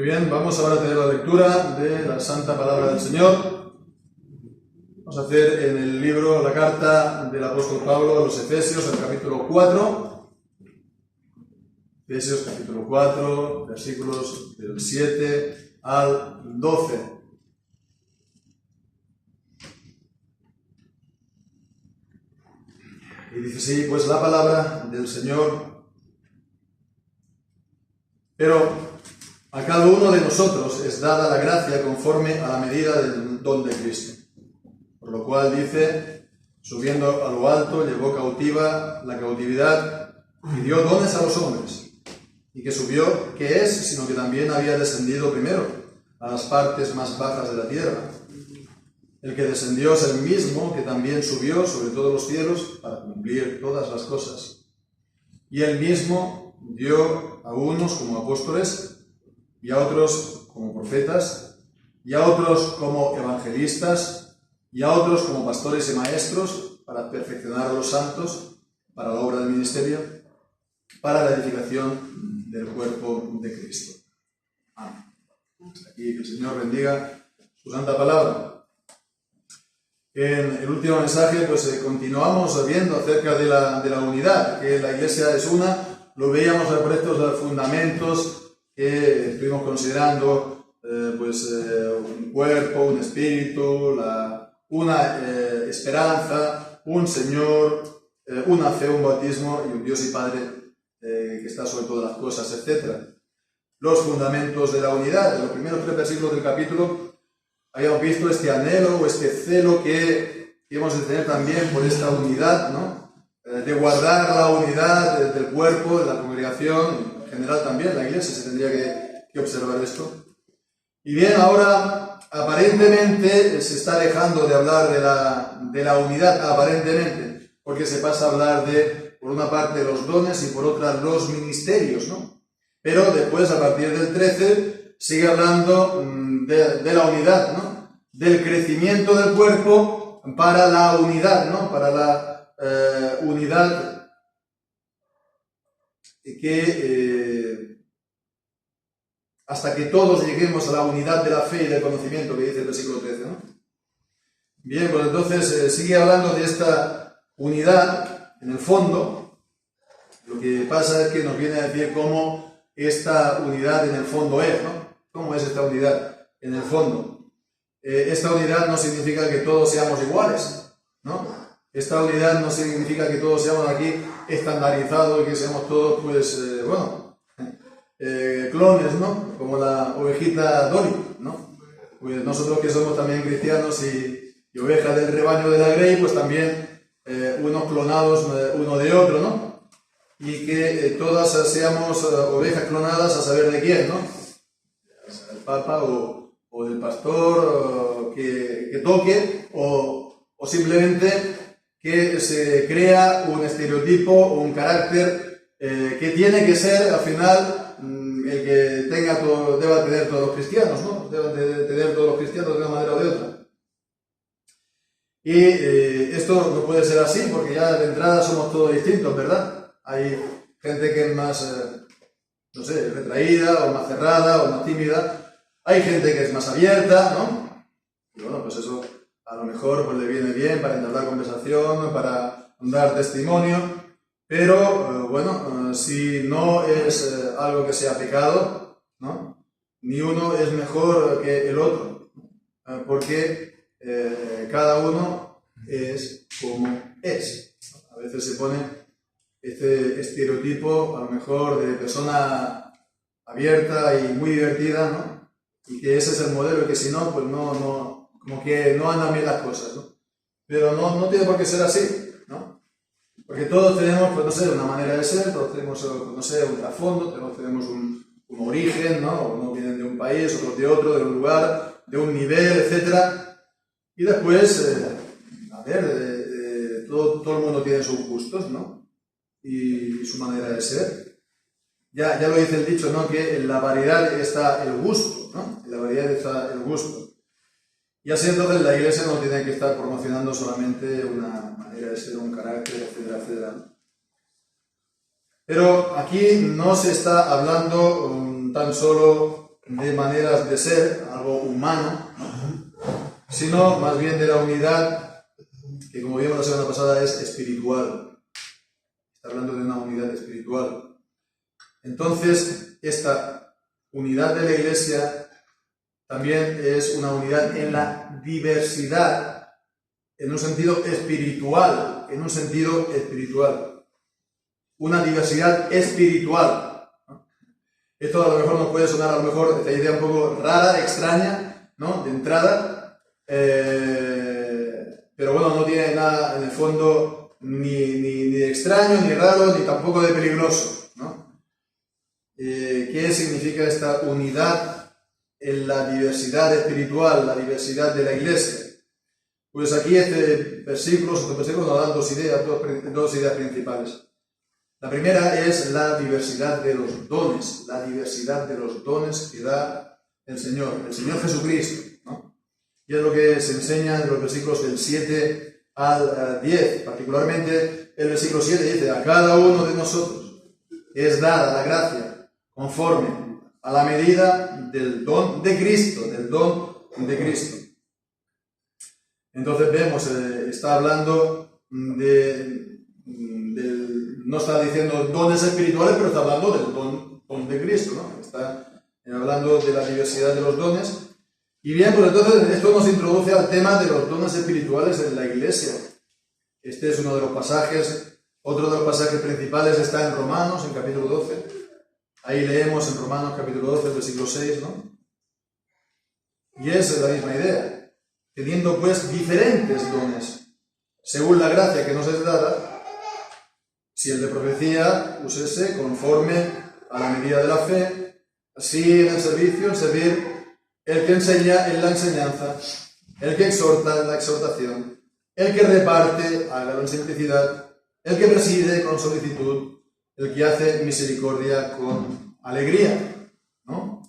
Muy bien, vamos ahora a tener la lectura de la Santa Palabra del Señor. Vamos a hacer en el libro, la carta del apóstol Pablo a los Efesios, el capítulo 4. Efesios capítulo 4, versículos del 7 al 12. Y dice así, pues la palabra del Señor. Pero a cada uno de nosotros es dada la gracia conforme a la medida del don de Cristo. Por lo cual dice, subiendo a lo alto, llevó cautiva la cautividad y dio dones a los hombres. Y que subió, ¿qué es? Sino que también había descendido primero a las partes más bajas de la tierra. El que descendió es el mismo que también subió sobre todos los cielos para cumplir todas las cosas. Y él mismo dio a unos como apóstoles, y a otros como profetas, y a otros como evangelistas, y a otros como pastores y maestros, para perfeccionar a los santos, para la obra del ministerio, para la edificación del cuerpo de Cristo. Amén. Aquí que el Señor bendiga su santa palabra. En el último mensaje, pues continuamos viendo acerca de la unidad, que la Iglesia es una, lo veíamos por estos fundamentos que estuvimos considerando, un cuerpo, un espíritu, una esperanza, un Señor, una fe, un bautismo y un Dios y Padre que está sobre todas las cosas, etc. Los fundamentos de la unidad. En los primeros 3 versículos del capítulo habíamos visto este anhelo o este celo que hemos de tener también por esta unidad, ¿no? De guardar la unidad del cuerpo, de la congregación. En general también la Iglesia se tendría que observar esto. Y bien, ahora aparentemente se está dejando de hablar de la unidad, aparentemente, porque se pasa a hablar por una parte, los dones y por otra, los ministerios, ¿no? Pero después, a partir del 13, sigue hablando de la unidad, ¿no? Del crecimiento del cuerpo para la unidad, ¿no? Para la unidad que hasta que todos lleguemos a la unidad de la fe y del conocimiento, que dice el versículo 13, ¿no? Bien, pues entonces sigue hablando de esta unidad en el fondo. Lo que pasa es que nos viene a decir cómo esta unidad en el fondo es, ¿no? ¿Cómo es esta unidad en el fondo? Esta unidad no significa que todos seamos iguales, ¿no? Esta unidad no significa que todos seamos aquí estandarizados y que seamos todos, clones, ¿no? Como la ovejita Dolly, ¿no? Pues nosotros que somos también cristianos y ovejas del rebaño de la Grey, pues también unos clonados uno de otro, ¿no? Y que todas seamos ovejas clonadas a saber de quién, ¿no? El Papa o del pastor que toque o simplemente que se crea un estereotipo o un carácter que tiene que ser al final el que deba tener todos los cristianos, ¿no? Deben de tener todos los cristianos de una manera o de otra. Y esto no puede ser así porque ya de entrada somos todos distintos, ¿verdad? Hay gente que es más, retraída o más cerrada o más tímida. Hay gente que es más abierta, ¿no? Y bueno, pues eso a lo mejor pues, le viene bien para entablar conversación, para dar testimonio. Pero, si no es algo que sea pecado, ¿no? Ni uno es mejor que el otro, porque cada uno es como es. A veces se pone este estereotipo, a lo mejor, de persona abierta y muy divertida, ¿no? Y que ese es el modelo, y que si no, pues como que no andan bien las cosas, ¿no? Pero no tiene por qué ser así, ¿no? Porque todos tenemos, una manera de ser, todos tenemos, un trasfondo, todos tenemos un origen, ¿no? Unos vienen de un país, otros de otro, de un lugar, de un nivel, etc. Y después, todo el mundo tiene sus gustos, ¿no? Y su manera de ser. Ya lo dice el dicho, ¿no? Que en la variedad está el gusto, ¿no? En la variedad está el gusto. Y así entonces la Iglesia no tiene que estar promocionando solamente una manera de ser, un carácter, etcétera, etcétera. Pero aquí no se está hablando tan solo de maneras de ser, algo humano, ¿no? Sino más bien de la unidad que, como vimos la semana pasada, es espiritual. Está hablando de una unidad espiritual. Entonces, esta unidad de la Iglesia también es una unidad en la diversidad, en un sentido espiritual, Una diversidad espiritual, ¿no? Esto a lo mejor nos puede sonar, a lo mejor, esta idea un poco rara, extraña, ¿no? De entrada, pero bueno, no tiene nada en el fondo ni de extraño, ni raro, ni tampoco de peligroso, ¿no? ¿Qué significa esta unidad en la diversidad espiritual, la diversidad de la Iglesia? Pues aquí estos versículos nos dan dos ideas principales. La primera es la diversidad de los dones que da el Señor Jesucristo, ¿no? Y es lo que se enseña en los versículos del 7 al 10. Particularmente el versículo 7 dice: a cada uno de nosotros es dada la gracia conforme a la medida del don de Cristo, Entonces vemos, está hablando no está diciendo dones espirituales, pero está hablando del don de Cristo, ¿no? Está hablando de la diversidad de los dones. Y bien, pues entonces esto nos introduce al tema de los dones espirituales en la Iglesia. Este es uno de los pasajes. Otro de los pasajes principales está en Romanos, en capítulo 12. Ahí leemos en Romanos capítulo 12, versículo 6, ¿no? Y es la misma idea. Teniendo pues diferentes dones, según la gracia que nos es dada, si el de profecía, úsese conforme a la medida de la fe, así en el servicio, en servir, el que enseña en la enseñanza, el que exhorta en la exhortación, el que reparte, hágalo en simplicidad, el que preside con solicitud, el que hace misericordia con alegría, ¿no?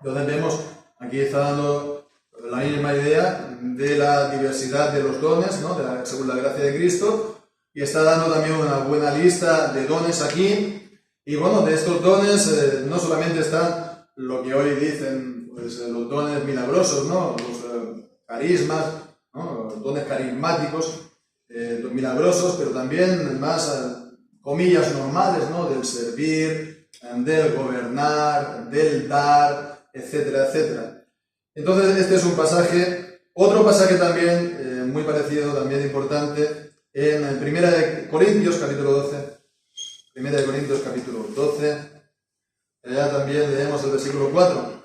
Entonces vemos, aquí está dando la misma idea de la diversidad de los dones, ¿no? Según la gracia de Cristo. Y está dando también una buena lista de dones aquí. Y bueno, de estos dones no solamente están lo que hoy dicen, pues, los dones milagrosos, ¿no? Los carismas, ¿no? Los dones carismáticos, los milagrosos, pero también más, comillas, normales, ¿no? Del servir, del gobernar, del dar, etcétera, etcétera. Entonces este es un pasaje. Otro pasaje también, muy parecido, también importante, en 1 Corintios capítulo 12, 1 Corintios capítulo 12, allá también leemos el versículo 4.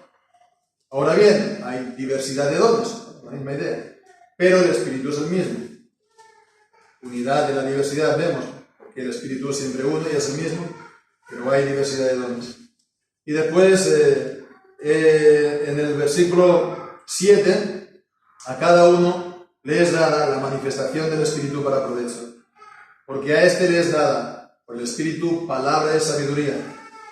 Ahora bien, hay diversidad de dones, la misma idea, pero el Espíritu es el mismo. Unidad de la diversidad vemos, porque el Espíritu es siempre uno y es el mismo, pero hay diversidad de dones. Y después, en el versículo 7, a cada uno le es dada la manifestación del Espíritu para provecho. Porque a este le es dada por el Espíritu palabra de sabiduría,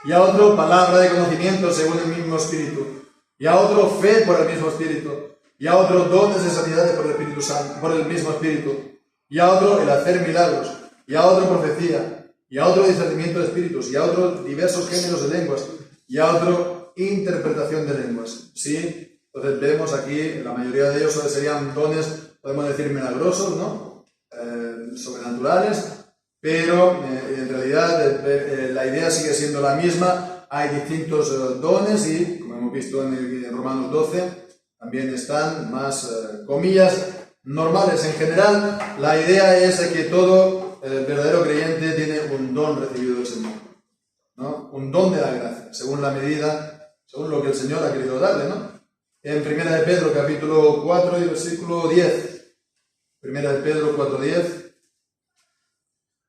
y a otro palabra de conocimiento según el mismo Espíritu, y a otro fe por el mismo Espíritu, y a otro dones de sanidades por el Espíritu Santo, por el mismo Espíritu, y a otro el hacer milagros, y a otro profecía, y a otro discernimiento de espíritus, y a otro diversos géneros de lenguas, y a otro interpretación de lenguas. ¿Sí? Entonces vemos aquí, la mayoría de ellos serían dones, podemos decir, milagrosos, ¿no? Sobrenaturales, pero en realidad la idea sigue siendo la misma. Hay distintos dones y, como hemos visto en Romanos 12, también están más, comillas, normales. En general, la idea es que todo verdadero creyente tiene un don recibido del Señor, ¿no? Un don de la gracia, según la medida, según lo que el Señor ha querido darle, ¿no? En 1 de Pedro, capítulo 4 y versículo 10. 1 de Pedro 4:10.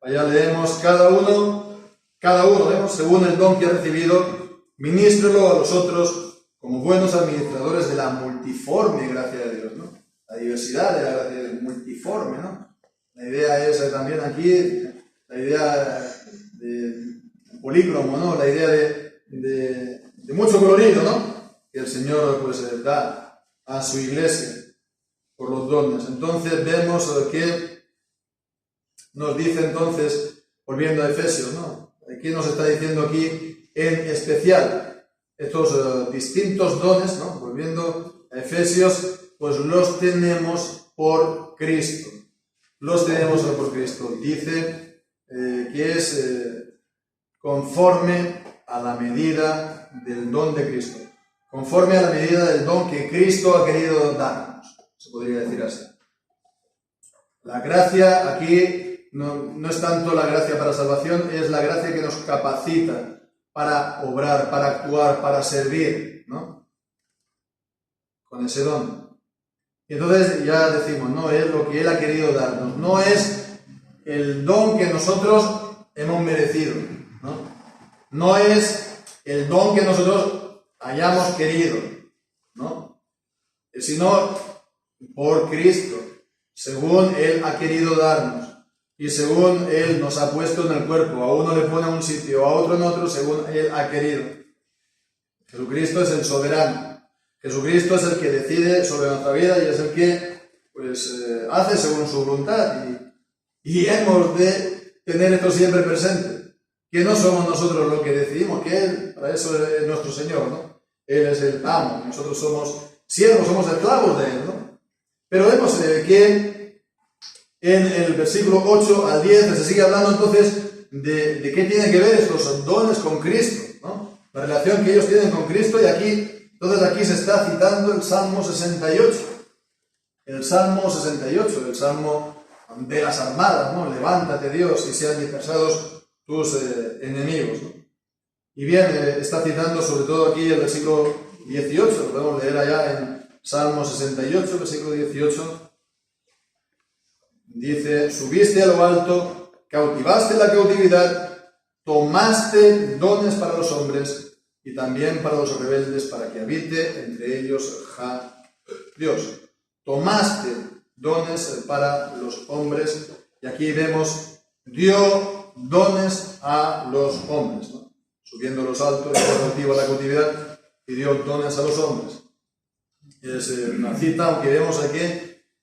Allá leemos: cada uno, vemos, según el don que ha recibido, ministrelo a los otros como buenos administradores de la multiforme gracia de Dios, ¿no? La diversidad de la gracia multiforme, ¿no? La idea es también aquí, la idea de polícromo, ¿no? La idea de mucho colorido, ¿no? Que el Señor pues da a su iglesia por los dones. Entonces vemos que nos dice entonces, volviendo a Efesios, ¿no? ¿Qué nos está diciendo aquí en especial? estos distintos dones, ¿no? Volviendo a Efesios, pues los tenemos por Cristo. Los tenemos por Cristo. Dice que es conforme a la medida del don de Cristo. Conforme a la medida del don que Cristo ha querido darnos. Se podría decir así. La gracia aquí no es tanto la gracia para salvación, es la gracia que nos capacita para obrar, para actuar, para servir, ¿no? Con ese don. Y entonces ya decimos, no es lo que Él ha querido darnos, no es el don que nosotros hemos merecido, ¿no? No es el don que nosotros hayamos querido, ¿no? Sino por Cristo, según Él ha querido darnos. Y según Él nos ha puesto en el cuerpo, a uno le pone en un sitio, a otro en otro, según Él ha querido. Jesucristo es el soberano. Jesucristo es el que decide sobre nuestra vida y es el que hace según su voluntad. Y hemos de tener esto siempre presente. Que no somos nosotros los que decidimos, que Él, para eso es nuestro Señor, ¿no? Él es el amo, nosotros somos siervos, somos esclavos de Él, ¿no? Pero vemos que en el versículo 8 al 10 se sigue hablando entonces de qué tienen que ver estos dones con Cristo, ¿no? La relación que ellos tienen con Cristo, y entonces aquí se está citando el Salmo 68. El Salmo 68, el Salmo de las armadas, ¿no? Levántate, Dios, y sean dispersados tus enemigos, ¿no? Y bien, está citando sobre todo aquí el versículo 18, lo podemos leer allá en Salmo 68, versículo 18. Dice, subiste a lo alto, cautivaste la cautividad, tomaste dones para los hombres y también para los rebeldes, para que habite entre ellos Dios. Tomaste dones para los hombres, y aquí vemos, dio dones a los hombres, ¿no? Subiendo los altos, cautiva la cautividad, y dio dones a los hombres. Es una cita, aunque vemos aquí,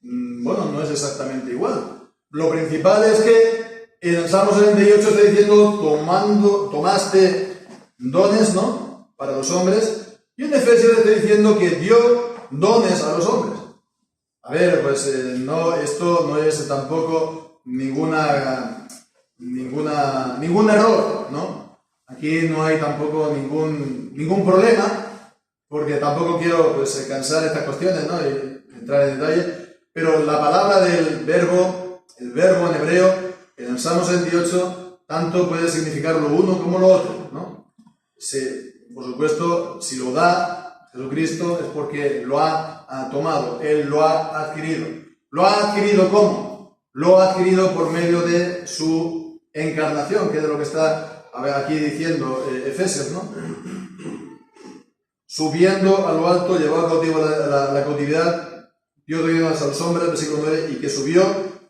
bueno, no es exactamente igual. Lo principal es que en el Salmo 78 está diciendo, tomaste dones, ¿no? Para los hombres, y en Efesios está diciendo que dio dones a los hombres. A ver, pues esto no es tampoco ningún error, ¿no? Aquí no hay tampoco ningún problema, porque tampoco quiero cansar estas cuestiones, ¿no? Y entrar en detalle, pero la palabra del verbo, el verbo en hebreo, en el Salmo 78, tanto puede significar lo uno como lo otro, ¿no? Por supuesto, si lo da Jesucristo es porque lo ha tomado, Él lo ha adquirido. ¿Lo ha adquirido cómo? Lo ha adquirido por medio de su encarnación, que es de lo que está aquí diciendo Efesios, ¿no? Subiendo a lo alto, llevó a cautivo la cautividad, dio dones a los hombres, versículo 9, y que subió,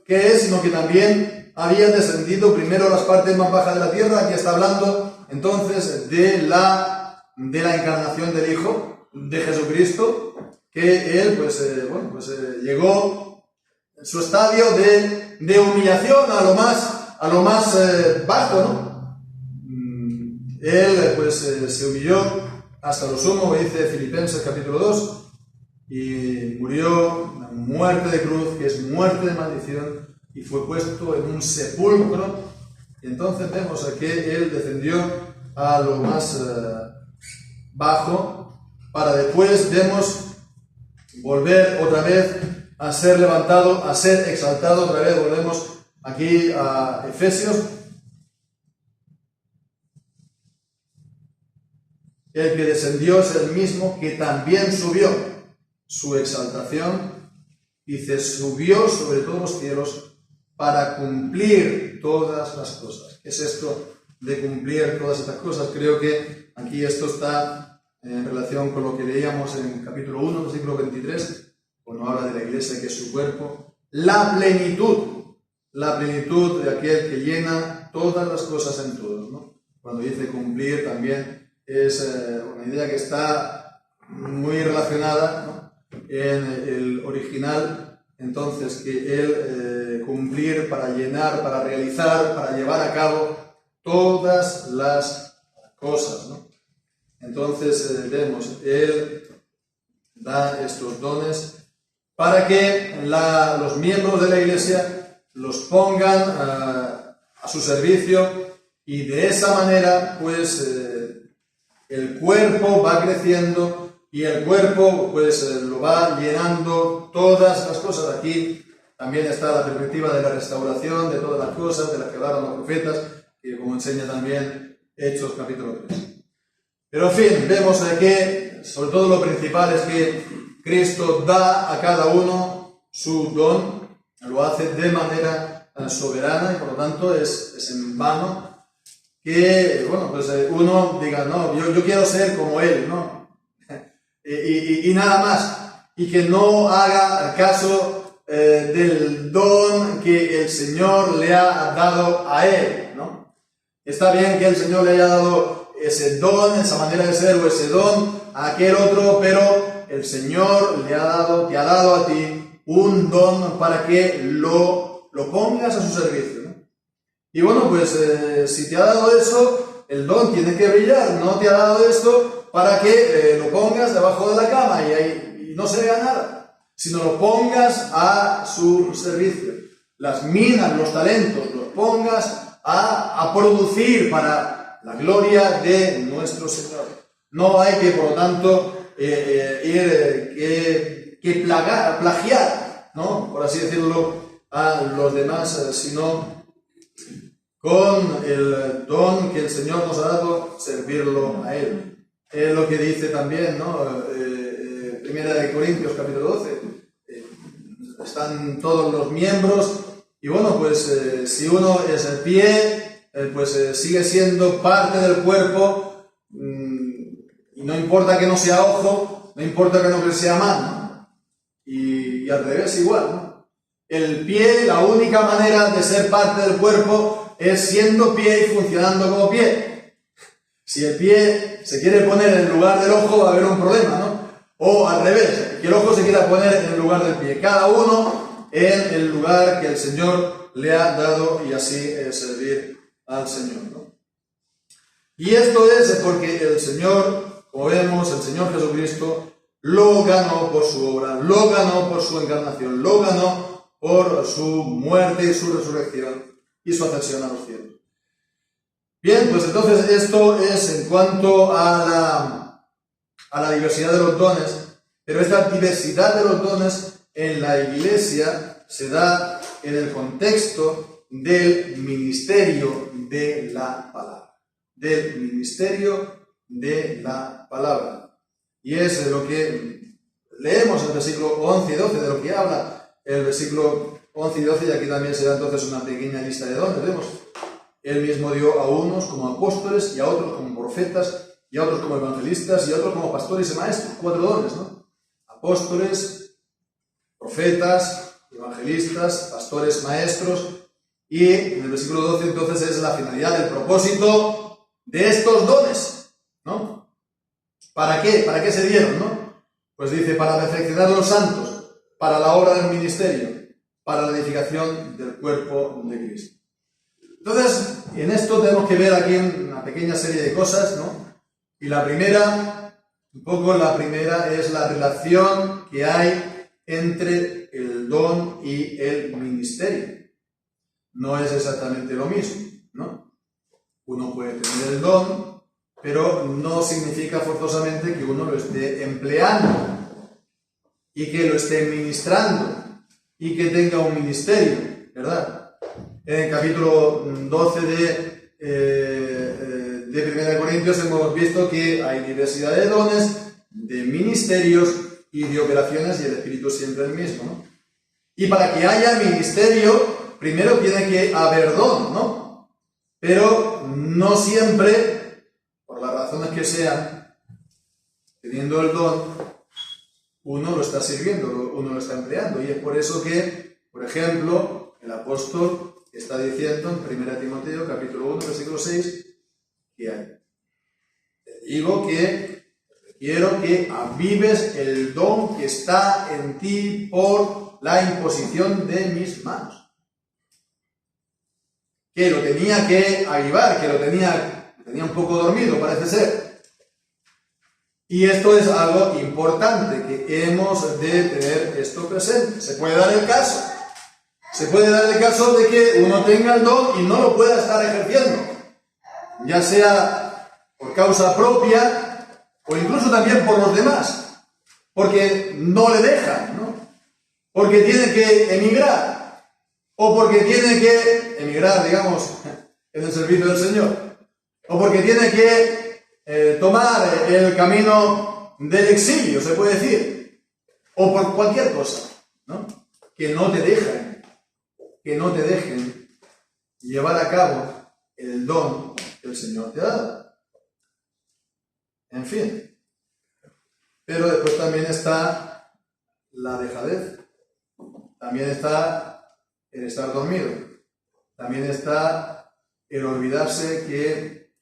¿qué es? Sino que también había descendido primero a las partes más bajas de la tierra. Aquí está hablando entonces de la encarnación del Hijo, de Jesucristo, que Él llegó en su estadio de humillación a lo más bajo, ¿no? Él se humilló hasta lo sumo, dice Filipenses capítulo 2, y murió una muerte de cruz, que es muerte de maldición, y fue puesto en un sepulcro. Y entonces vemos que Él descendió a lo más bajo, para después volver otra vez a ser levantado, a ser exaltado. Otra vez volvemos aquí a Efesios. El que descendió es el mismo que también subió. Su exaltación, dice, subió sobre todos los cielos para cumplir todas las cosas. ¿Qué es esto de cumplir todas estas cosas? Creo que aquí esto está en relación con lo que leíamos en capítulo 1, versículo 23, cuando habla de la iglesia, que es su cuerpo. La plenitud de aquel que llena todas las cosas en todos, ¿no? Cuando dice cumplir, también es una idea que está muy relacionada, ¿no? En el original, entonces, que Él cumplir para llenar, para realizar, para llevar a cabo todas las cosas, ¿no? entonces vemos, Él da estos dones para que los miembros de la Iglesia los pongan a su servicio, y de esa manera pues el cuerpo va creciendo y el cuerpo pues lo va llenando todas las cosas. Aquí también está la perspectiva de la restauración de todas las cosas de las que hablaron los profetas, que como enseña también Hechos capítulo 3. Pero en fin, vemos que sobre todo lo principal es que Cristo da a cada uno su don, lo hace de manera soberana, y por lo tanto es en vano que, bueno, pues uno diga, no, yo quiero ser como Él, ¿no? y nada más, y que no haga caso del don que el Señor le ha dado a Él, ¿no? Está bien que el Señor le haya dado ese don, esa manera de ser o ese don a aquel otro, pero el Señor te ha dado a ti un don para que lo pongas a su servicio, ¿no? Y bueno, pues si te ha dado eso, el don tiene que brillar. No te ha dado esto para que lo pongas debajo de la cama y no se vea nada, sino lo pongas a su servicio. Las minas, los talentos, los pongas a producir para la gloria de nuestro Señor. No hay que, por lo tanto, plagiar, ¿no? Por así decirlo, a los demás, sino con el don que el Señor nos ha dado, servirlo a Él. Es lo que dice también, ¿no? Primera de Corintios capítulo 12. Están todos los miembros, y bueno, pues si uno es el pie, pues sigue siendo parte del cuerpo, y no importa que no sea ojo, no importa que no sea mano, y al revés igual, ¿no? El pie, la única manera de ser parte del cuerpo es siendo pie y funcionando como pie. Si el pie se quiere poner en el lugar del ojo, va a haber un problema, ¿no? O al revés, que el ojo se quiera poner en el lugar del pie. Cada uno en el lugar que el Señor le ha dado, y así servir al Señor, ¿no? Y esto es porque el Señor, como vemos, el Señor Jesucristo lo ganó por su obra, lo ganó por su encarnación, lo ganó por su muerte y su resurrección y su ascensión a los cielos. Bien, pues entonces esto es en cuanto a la diversidad de los dones, pero esta diversidad de los dones en la Iglesia se da en el contexto del ministerio de la palabra. Del ministerio de la palabra. Y es lo que leemos en el versículo 11 y 12, de lo que habla el versículo 11 y 12, y aquí también se da entonces una pequeña lista de dones. Vemos, Él mismo dio a unos como apóstoles, y a otros como profetas, y a otros como evangelistas, y a otros como pastores y maestros. 4 dones, ¿no? Apóstoles, profetas, evangelistas, pastores, maestros. Y en el versículo 12 entonces es la finalidad, el propósito de estos dones, ¿no? ¿Para qué? ¿Para qué se dieron, no? Pues dice, para perfeccionar a los santos, para la obra del ministerio, para la edificación del cuerpo de Cristo. Entonces, en esto tenemos que ver aquí una pequeña serie de cosas, ¿no? Y la primera es la relación que hay entre el don y el ministerio. No es exactamente lo mismo, ¿no? Uno puede tener el don, pero no significa forzosamente que uno lo esté empleando y que lo esté ministrando y que tenga un ministerio, ¿verdad? En el capítulo 12 de 1 Corintios hemos visto que hay diversidad de dones, de ministerios y de operaciones, y el Espíritu es siempre el mismo, ¿no? Y para que haya ministerio, primero tiene que haber don, ¿no? Pero no siempre, por las razones que sean, teniendo el don, uno lo está sirviendo, uno lo está empleando. Y es por eso que, por ejemplo, el apóstol está diciendo en 1 Timoteo, capítulo 1, versículo 6, que te digo que quiero que avives el don que está en ti por la imposición de mis manos. Que lo tenía que avivar, que lo tenía un poco dormido, parece ser. Y esto es algo importante, que hemos de tener esto presente. Se puede dar el caso de que uno tenga el don y no lo pueda estar ejerciendo, ya sea por causa propia o incluso también por los demás, porque no le dejan, ¿no? Porque tiene que emigrar, o porque tiene que emigrar, digamos, en el servicio del Señor, o porque tiene que tomar el camino del exilio, se puede decir, o por cualquier cosa, ¿no? Que no te dejen llevar a cabo el don que el Señor te ha dado. En fin. Pero después también está la dejadez. También está el estar dormido. También está el olvidarse que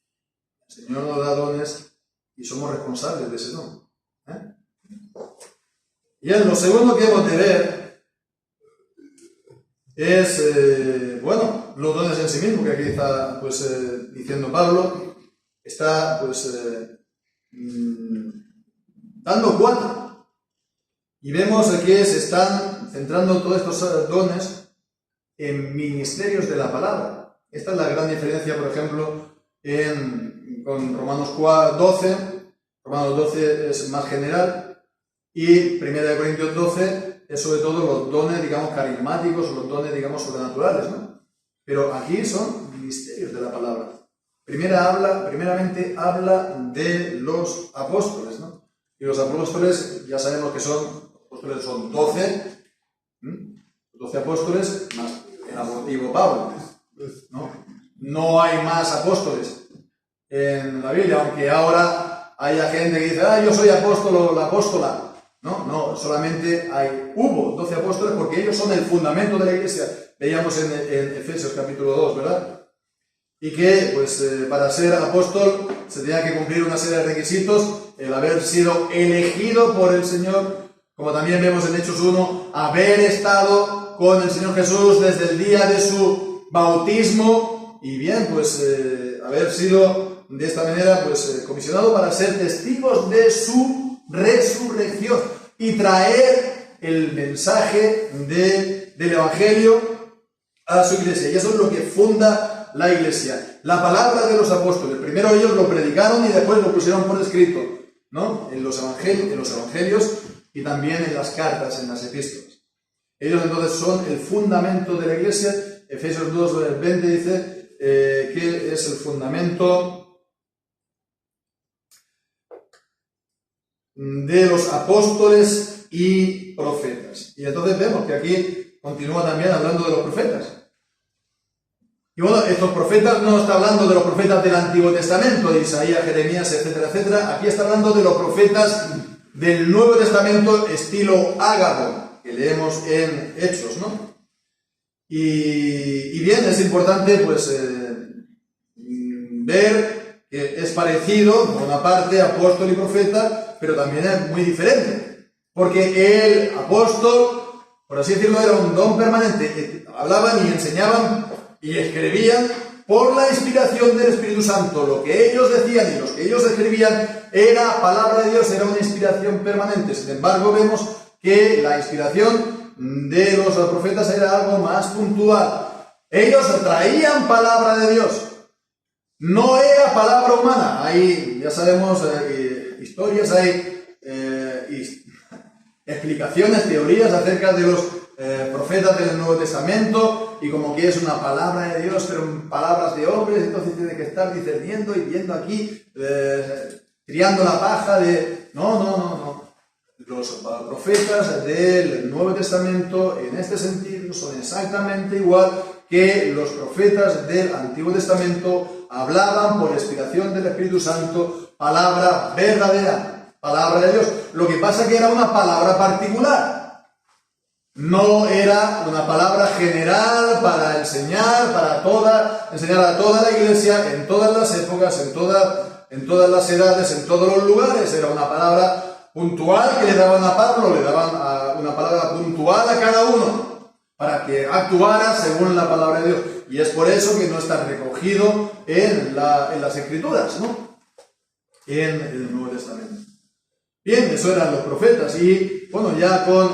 el Señor nos da dones y somos responsables de ese don. Y lo segundo que hemos de ver es, los dones en sí mismos, que aquí está diciendo Pablo, está dando 4. Y vemos que se están centrando todos estos dones en ministerios de la palabra. Esta es la gran diferencia, por ejemplo, con Romanos 12. Romanos 12 es más general y 1 Corintios 12 es sobre todo los dones, digamos, carismáticos, o los dones, digamos, sobrenaturales, ¿no? Pero aquí son ministerios de la palabra. Primeramente habla de los apóstoles, ¿no? Y los apóstoles, ya sabemos que son 12, los 12 apóstoles más el abortivo Pablo, ¿no? No hay más apóstoles en la Biblia, aunque ahora haya gente que dice, yo soy apóstol o la apóstola. No, solamente hubo 12 apóstoles porque ellos son el fundamento de la iglesia. Veíamos en Efesios capítulo 2, ¿verdad? Y que, para ser apóstol se tenía que cumplir una serie de requisitos, el haber sido elegido por el Señor, como también vemos en Hechos 1, haber estado con el Señor Jesús desde el día de su bautismo, y bien, haber sido de esta manera, comisionado para ser testigos de su resurrección y traer el mensaje del Evangelio a su iglesia. Y eso es lo que funda la iglesia. La palabra de los apóstoles. Primero ellos lo predicaron y después lo pusieron por escrito, ¿no? En los evangelios y también en las cartas, en las epístolas. Ellos entonces son el fundamento de la iglesia. Efesios 2, 20 dice que es el fundamento de los apóstoles y profetas. Y entonces vemos que aquí continúa también hablando de los profetas. Y estos profetas no está hablando de los profetas del Antiguo Testamento, de Isaías, Jeremías, etcétera, etcétera. Aquí está hablando de los profetas del Nuevo Testamento estilo Ágabo, que leemos en Hechos, ¿no? Y bien, es importante ver que es parecido, por una parte, apóstol y profeta, pero también es muy diferente, porque el apóstol, por así decirlo, era un don permanente. Hablaban y enseñaban y escribían por la inspiración del Espíritu Santo. Lo que ellos decían y lo que ellos escribían era palabra de Dios, era una inspiración permanente. Sin embargo, vemos que la inspiración de los profetas era algo más puntual. Ellos traían palabra de Dios, no era palabra humana. Hay, ya sabemos, historias, hay explicaciones, teorías acerca de los profetas del Nuevo Testamento, y como que es una palabra de Dios, pero en palabras de hombres, entonces tiene que estar discerniendo y viendo aquí, criando la paja de... No. Los profetas del Nuevo Testamento, en este sentido, son exactamente igual que los profetas del Antiguo Testamento. Hablaban por inspiración del Espíritu Santo, palabra verdadera, palabra de Dios. Lo que pasa es que era una palabra particular. No era una palabra general para enseñar, enseñar a toda la iglesia, en todas las épocas, en todas las edades, en todos los lugares. Era una palabra puntual que le daban a Pablo, le daban una palabra puntual a cada uno, para que actuara según la palabra de Dios. Y es por eso que no está recogido en las Escrituras, ¿no? En el Nuevo Testamento. Bien, eso eran los profetas. Y bueno, ya con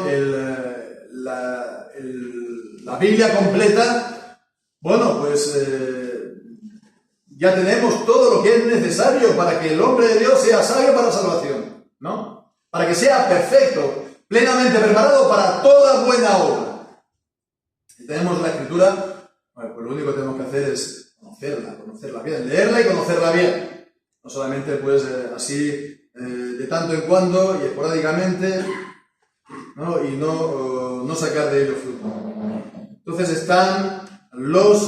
la Biblia completa, bueno, pues ya tenemos todo lo que es necesario para que el hombre de Dios sea sabio para la salvación, ¿no? Para que sea perfecto, plenamente preparado para toda buena obra. Si tenemos la Escritura, bueno, pues lo único que tenemos que hacer es conocerla bien, leerla y conocerla bien. No solamente pues así de tanto en cuando y esporádicamente, ¿no? Y no sacar de ello fruto. Entonces están los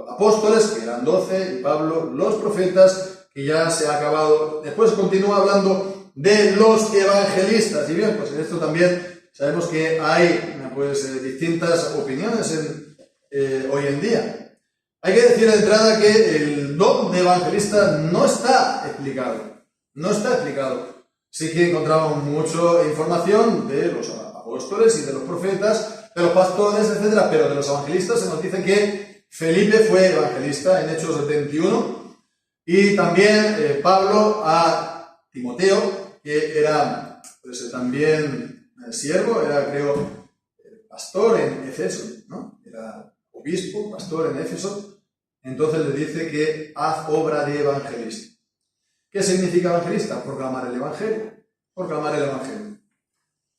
apóstoles, que eran 12, y Pablo, los profetas, que ya se ha acabado. Después continúa hablando de los evangelistas. Y bien, pues en esto también sabemos que hay pues distintas opiniones hoy en día. Hay que decir de entrada que el don de evangelista no está explicado. No está explicado. Sí que encontramos mucha información de los apóstoles y de los profetas, de los pastores, etc. Pero de los evangelistas se nos dice que Felipe fue evangelista en Hechos 21 y también Pablo a Timoteo, que era pues, también siervo, era creo pastor en Éfeso, ¿no? Era obispo, pastor en Éfeso. Entonces le dice que haz obra de evangelista. ¿Qué significa evangelista? Proclamar el evangelio. Proclamar el evangelio.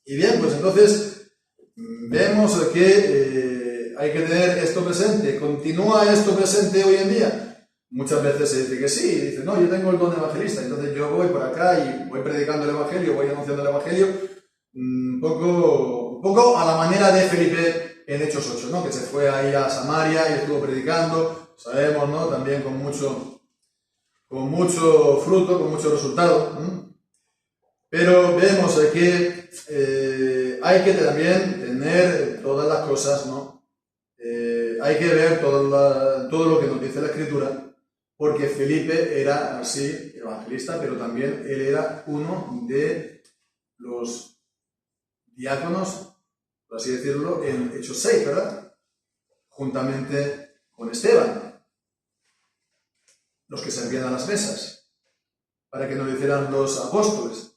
Y bien, pues entonces vemos que hay que tener esto presente. ¿Continúa esto presente hoy en día? Muchas veces se dice que sí, y dice, no, yo tengo el don de evangelista, entonces yo voy por acá y voy predicando el evangelio, voy anunciando el evangelio, un poco a la manera de Felipe en Hechos 8, ¿no? Que se fue ahí a Samaria y estuvo predicando, sabemos, ¿no? También con mucho fruto, con mucho resultado. Pero vemos que hay que también tener todas las cosas, ¿no? Hay que ver todo lo que nos dice la Escritura, porque Felipe era así, evangelista, pero también él era uno de los diáconos, por así decirlo, en Hechos 6, ¿verdad? Juntamente con Esteban, los que servían a las mesas, para que nos lo hicieran los apóstoles.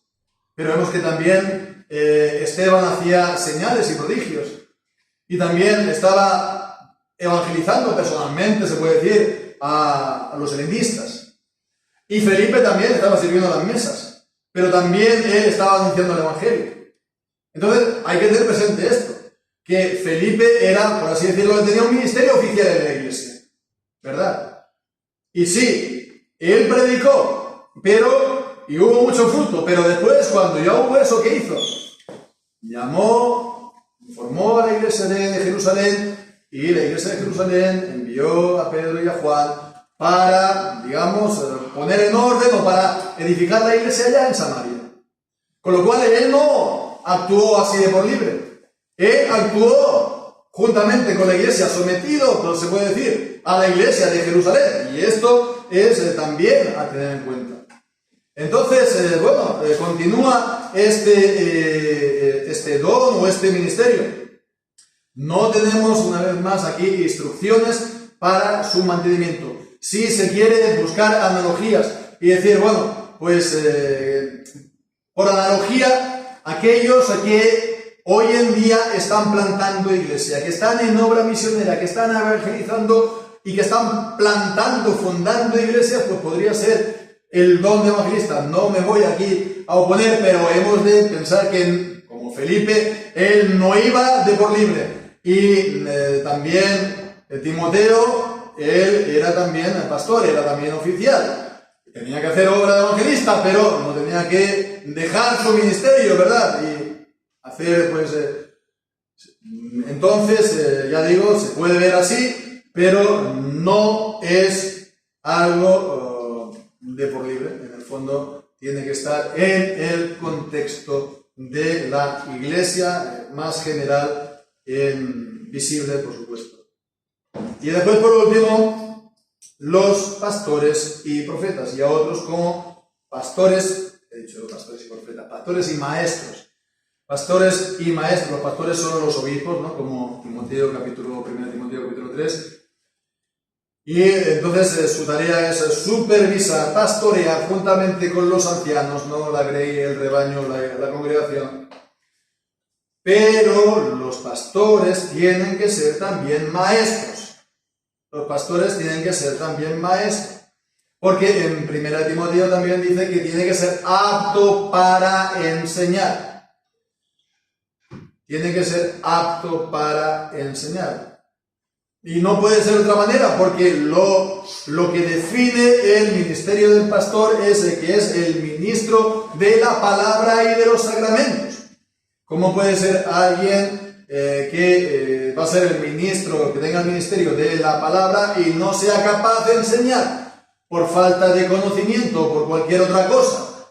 Pero vemos que también Esteban hacía señales y prodigios, y también estaba evangelizando personalmente, se puede decir, a los helenistas. Y Felipe también estaba sirviendo a las mesas, pero también él estaba anunciando el evangelio. Entonces hay que tener presente esto, que Felipe era, por así decirlo, tenía un ministerio oficial en la iglesia, ¿verdad? Y sí, él predicó, y hubo mucho fruto, pero después, cuando ya hubo eso, ¿qué hizo? Informó a la iglesia de Jerusalén, y la iglesia de Jerusalén envió a Pedro y a Juan para, digamos, poner en orden o para edificar la iglesia allá en Samaria. Con lo cual él no actuó así de por libre. Él actuó juntamente con la iglesia, sometido, pues se puede decir, a la iglesia de Jerusalén. Y esto es también a tener en cuenta. Entonces, continúa este don o este ministerio. No tenemos, una vez más, aquí instrucciones para su mantenimiento. Si se quiere buscar analogías y decir, por analogía, aquellos que hoy en día están plantando iglesia, que están en obra misionera, que están evangelizando y que están plantando, fundando iglesias, pues podría ser el don de evangelista. No me voy aquí a oponer, pero hemos de pensar que, como Felipe, él no iba de por libre. Y también Timoteo, él era también pastor, era también oficial. Tenía que hacer obra de evangelista, pero no tenía que dejar su ministerio, ¿verdad? Y hacer, entonces, ya digo, se puede ver así, pero no es algo de por libre. En el fondo, tiene que estar en el contexto de la iglesia más general, visible, por supuesto. Y después, por último, los pastores y profetas, y a otros como pastores, he dicho pastores y profetas, pastores y maestros. Pastores y maestros, los pastores son los obispos, ¿no? Como 1 Timoteo capítulo 3. Y entonces su tarea es supervisar, pastorear juntamente con los ancianos, no la grey, el rebaño, la congregación. Pero los pastores tienen que ser también maestros. Los pastores tienen que ser también maestros. Porque en 1 Timoteo también dice que tiene que ser apto para enseñar. Tiene que ser apto para enseñar. Y no puede ser de otra manera, porque lo que define el ministerio del pastor es que es el ministro de la palabra y de los sacramentos. ¿Cómo puede ser alguien que va a ser el ministro, que tenga el ministerio de la palabra y no sea capaz de enseñar por falta de conocimiento o por cualquier otra cosa?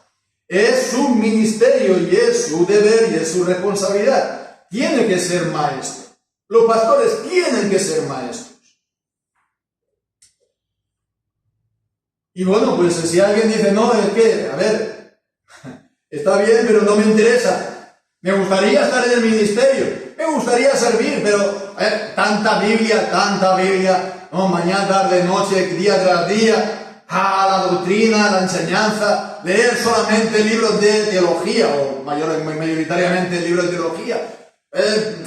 Es su ministerio y es su deber y es su responsabilidad. Tiene que ser maestro. Los pastores tienen que ser maestros. Y bueno, pues si alguien dice, no, es que, a ver, está bien, pero no me interesa. Me gustaría estar en el ministerio, me gustaría servir, pero tanta Biblia, no, mañana, tarde, noche, día tras día, la doctrina, la enseñanza, leer solamente libros de teología, o mayoritariamente libros de teología.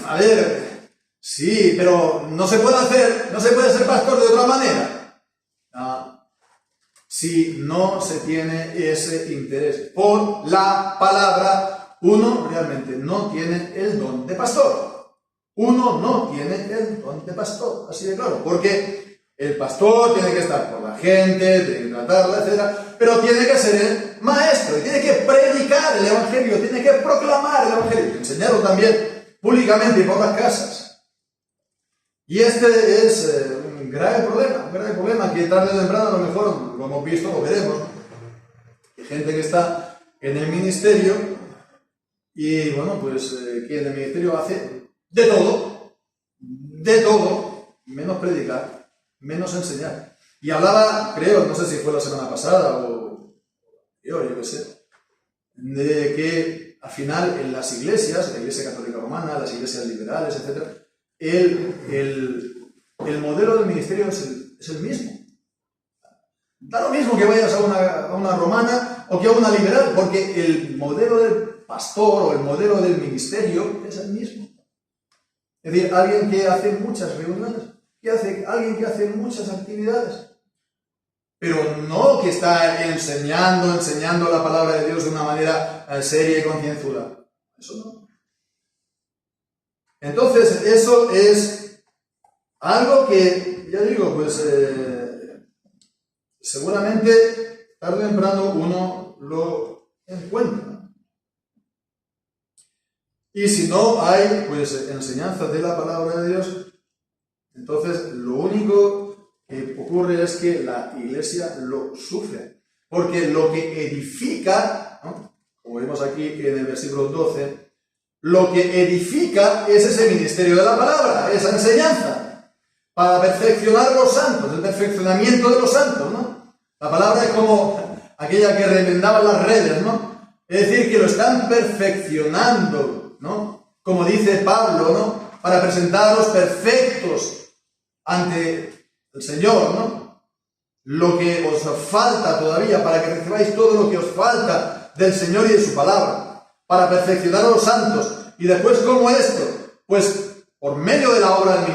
A ver, sí, pero no se puede ser pastor de otra manera. Si no se tiene ese interés por la palabra, uno realmente no tiene el don de pastor. Uno no tiene el don de pastor, así de claro, porque el pastor tiene que estar por la gente, tiene que tratarla, etc. Pero tiene que ser el maestro, y tiene que predicar el evangelio, tiene que proclamar el evangelio, enseñarlo también públicamente y por las casas. Y este es un grave problema que tarde o temprano a lo mejor lo hemos visto, lo veremos. Hay gente que está en el ministerio y bueno, pues que en el ministerio hace de todo, menos predicar, menos enseñar. Y hablaba, creo, no sé si fue la semana pasada o yo qué sé, de que al final en las iglesias, la Iglesia Católica Romana, las iglesias liberales, etc., el modelo del ministerio es el mismo. Da lo mismo que vayas a una romana o que a una liberal, porque el modelo del pastor o el modelo del ministerio es el mismo. Es decir, alguien que hace muchas reuniones, alguien que hace muchas actividades, pero no que está enseñando la palabra de Dios de una manera seria y concienzuda. Eso no. Entonces, eso es algo que, ya digo, pues seguramente tarde o temprano uno lo encuentra. Y si no hay, pues, enseñanza de la palabra de Dios, entonces lo único que ocurre es que la iglesia lo sufre. Porque lo que edifica, ¿no?, como vemos aquí en el versículo 12, lo que edifica es ese ministerio de la palabra, esa enseñanza, para perfeccionar a los santos, el perfeccionamiento de los santos, ¿no? La palabra es como aquella que remendaba las redes, ¿no? Es decir, que lo están perfeccionando, ¿no? Como dice Pablo, ¿no? Para presentaros perfectos ante el Señor, ¿no? Lo que os falta todavía, para que recibáis todo lo que os falta del Señor y de su palabra, para perfeccionar a los santos. Y después, ¿cómo esto? Pues por medio de la obra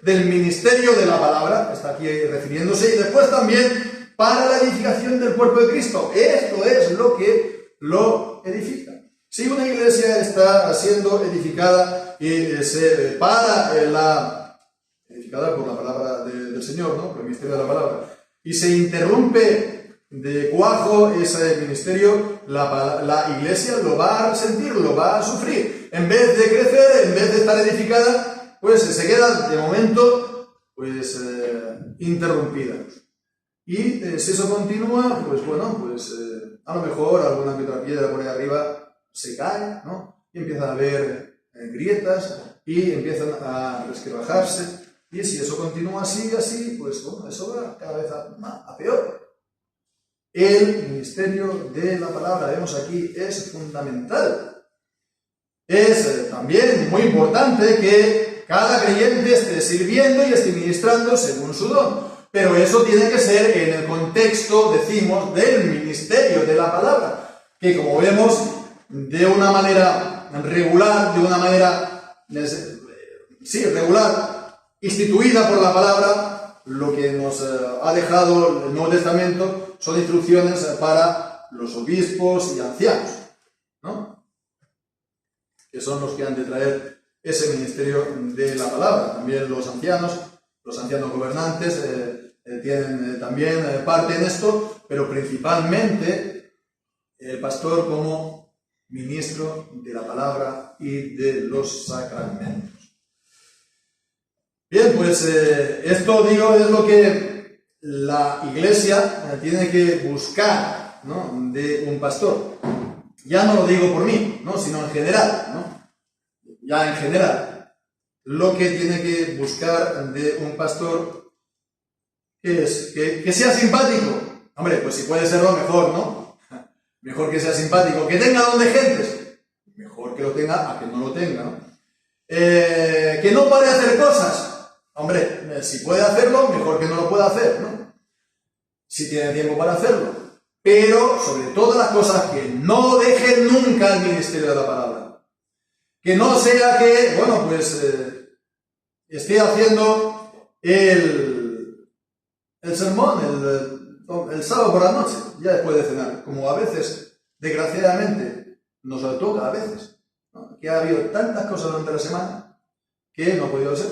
del ministerio de la palabra, está aquí refiriéndose, y después también para la edificación del cuerpo de Cristo. Esto es lo que lo edifica. Si una iglesia está siendo edificada y edificada por la palabra del Señor, ¿no?, por el ministerio de la palabra, y se interrumpe de cuajo ese ministerio, la iglesia lo va a resentir, lo va a sufrir. En vez de crecer, en vez de estar edificada, pues se queda de momento pues interrumpida. Y si eso continúa, pues bueno, pues a lo mejor alguna que otra piedra por ahí arriba se cae, ¿no? Y empiezan a haber grietas y empiezan a resquebrajarse. Y si eso continúa así, pues bueno, eso va cada vez a peor. El ministerio de la palabra, vemos aquí, es fundamental. Es también muy importante que cada creyente esté sirviendo y esté ministrando según su don. Pero eso tiene que ser en el contexto, decimos, del ministerio de la palabra, que como vemos, de una manera regular, de una manera, regular, instituida por la palabra, lo que nos ha dejado el Nuevo Testamento son instrucciones para los obispos y ancianos, ¿no? Que son los que han de traer ese ministerio de la palabra. También los ancianos gobernantes tienen también parte en esto, pero principalmente el pastor como ministro de la palabra y de los sacramentos. Bien, pues esto, digo, es lo que la Iglesia tiene que buscar, ¿no?, de un pastor. Ya no lo digo por mí, ¿no?, sino en general, ¿no? Ya en general. Lo que tiene que buscar de un pastor es que sea simpático. Hombre, pues si puede serlo, mejor, ¿no? Mejor que sea simpático. Que tenga don de gentes. Mejor que lo tenga a que no lo tenga, ¿no? Que no pare a hacer cosas. Hombre, si puede hacerlo, mejor que no lo pueda hacer, ¿no? Si tiene tiempo para hacerlo. Pero, sobre todas las cosas, que no deje nunca el ministerio de la palabra. Que no sea que, bueno, pues esté haciendo el sermón el sábado por la noche, ya después de cenar, como a veces, desgraciadamente, nos toca a veces, ¿no? Que ha habido tantas cosas durante la semana que no ha podido ser.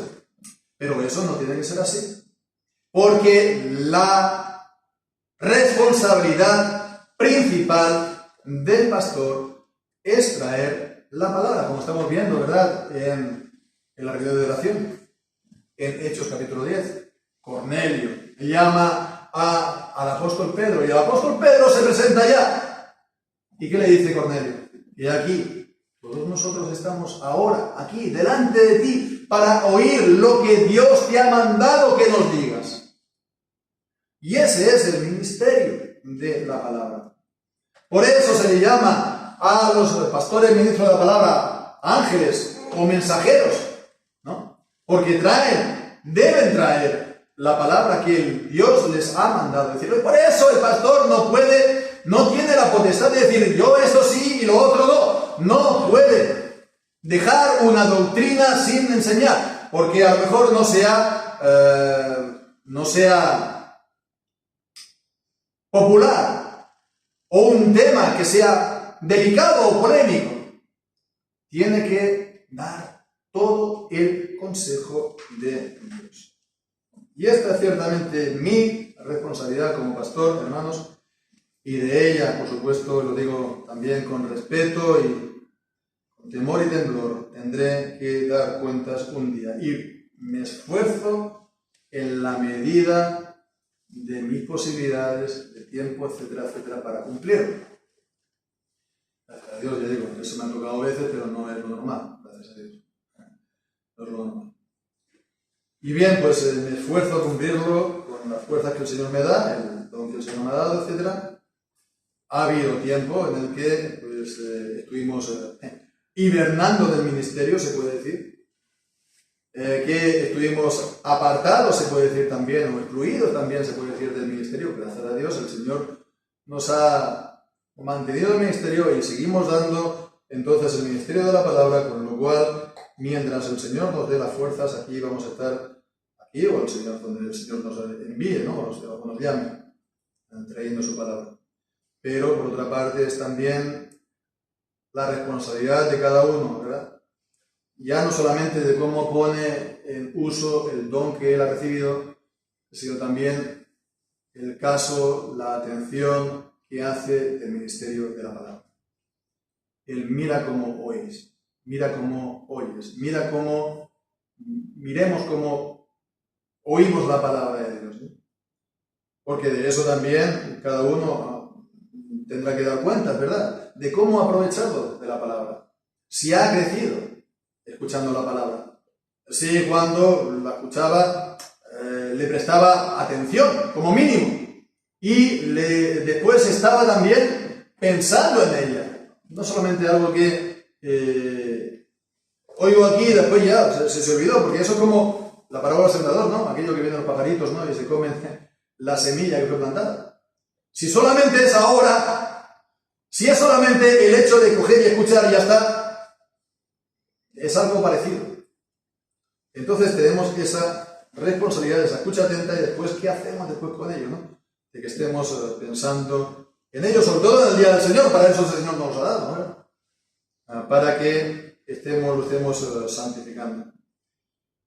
Pero eso no tiene que ser así, porque la responsabilidad principal del pastor es traer la palabra, como estamos viendo, ¿verdad?, en la reunión de oración, en Hechos capítulo 10. Cornelio llama al apóstol Pedro, y el apóstol Pedro se presenta ya. ¿Y qué le dice Cornelio? Y aquí, todos nosotros estamos ahora, aquí, delante de ti, para oír lo que Dios te ha mandado que nos digas. Y ese es el ministerio de la palabra. Por eso se le llama a los pastores ministros de la palabra ángeles o mensajeros, ¿no? Porque deben traer la palabra que Dios les ha mandado decir. Por eso el pastor no tiene la potestad de decir yo esto sí y lo otro no. No puede dejar una doctrina sin enseñar, porque a lo mejor no sea popular o un tema que sea delicado o polémico. Tiene que dar todo el consejo de Dios. Y esta es ciertamente mi responsabilidad como pastor, hermanos, y de ella, por supuesto, lo digo también con respeto y con temor y temblor, tendré que dar cuentas un día. Y me esfuerzo en la medida de mis posibilidades, de tiempo, etcétera, etcétera, para cumplirlo. Gracias a Dios, ya digo, eso me ha tocado a veces, pero no es lo normal, gracias a Dios. No es lo normal. Y bien, pues me esfuerzo a cumplirlo con las fuerzas que el Señor me da, el don que el Señor me ha dado, etcétera. Ha habido tiempo en el que pues, estuvimos hibernando del ministerio, se puede decir, que estuvimos apartados, se puede decir también, o excluidos también, se puede decir, del ministerio. Gracias a Dios, el Señor nos ha mantenido el ministerio y seguimos dando entonces el ministerio de la palabra, con lo cual, mientras el Señor nos dé las fuerzas, aquí vamos a estar, aquí o el Señor, donde el Señor nos envíe, ¿no? O nos llame, trayendo su palabra. Pero, por otra parte, es también la responsabilidad de cada uno, ¿verdad? Ya no solamente de cómo pone en uso el don que él ha recibido, sino también el caso, la atención que hace del ministerio de la palabra. Él mira cómo oís, mira cómo oyes, miremos cómo oímos la palabra de Dios, ¿no? Porque de eso también cada uno tendrá que dar cuenta, ¿verdad?, de cómo ha aprovechado de la palabra. Si ha crecido escuchando la palabra. Si cuando la escuchaba le prestaba atención, como mínimo. Y después estaba también pensando en ella. No solamente algo que oigo aquí y después ya se olvidó, porque eso es como la parábola del sembrador, ¿no? Aquello que vienen los pajaritos, ¿no? Y se comen la semilla que fue plantada. Si solamente es ahora, si es solamente el hecho de coger y escuchar y ya está, es algo parecido. Entonces tenemos esa responsabilidad, esa escucha atenta y después, ¿qué hacemos después con ello, no? De que estemos pensando en ello, sobre todo en el día del Señor, para eso el Señor nos lo ha dado, ¿no? Para que lo estemos santificando.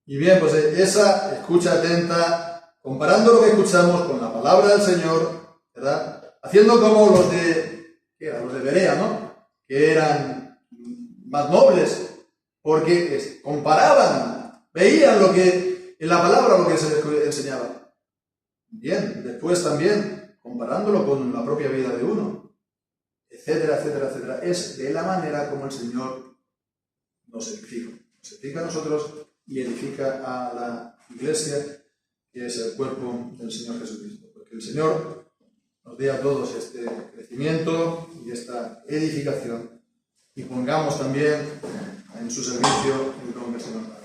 Y bien, pues esa escucha atenta, comparando lo que escuchamos con la palabra del Señor, ¿verdad? Haciendo como los de Berea, ¿no? Que eran más nobles, porque comparaban, veían lo que en la palabra lo que se les enseñaba. Bien, después también, comparándolo con la propia vida de uno, etcétera, etcétera, etcétera. Es de la manera como el Señor nos edifica. Nos edifica a nosotros y edifica a la Iglesia, que es el cuerpo del Señor Jesucristo. Porque el Señor nos dé a todos este crecimiento y esta edificación y pongamos también en su servicio el don que se nos da.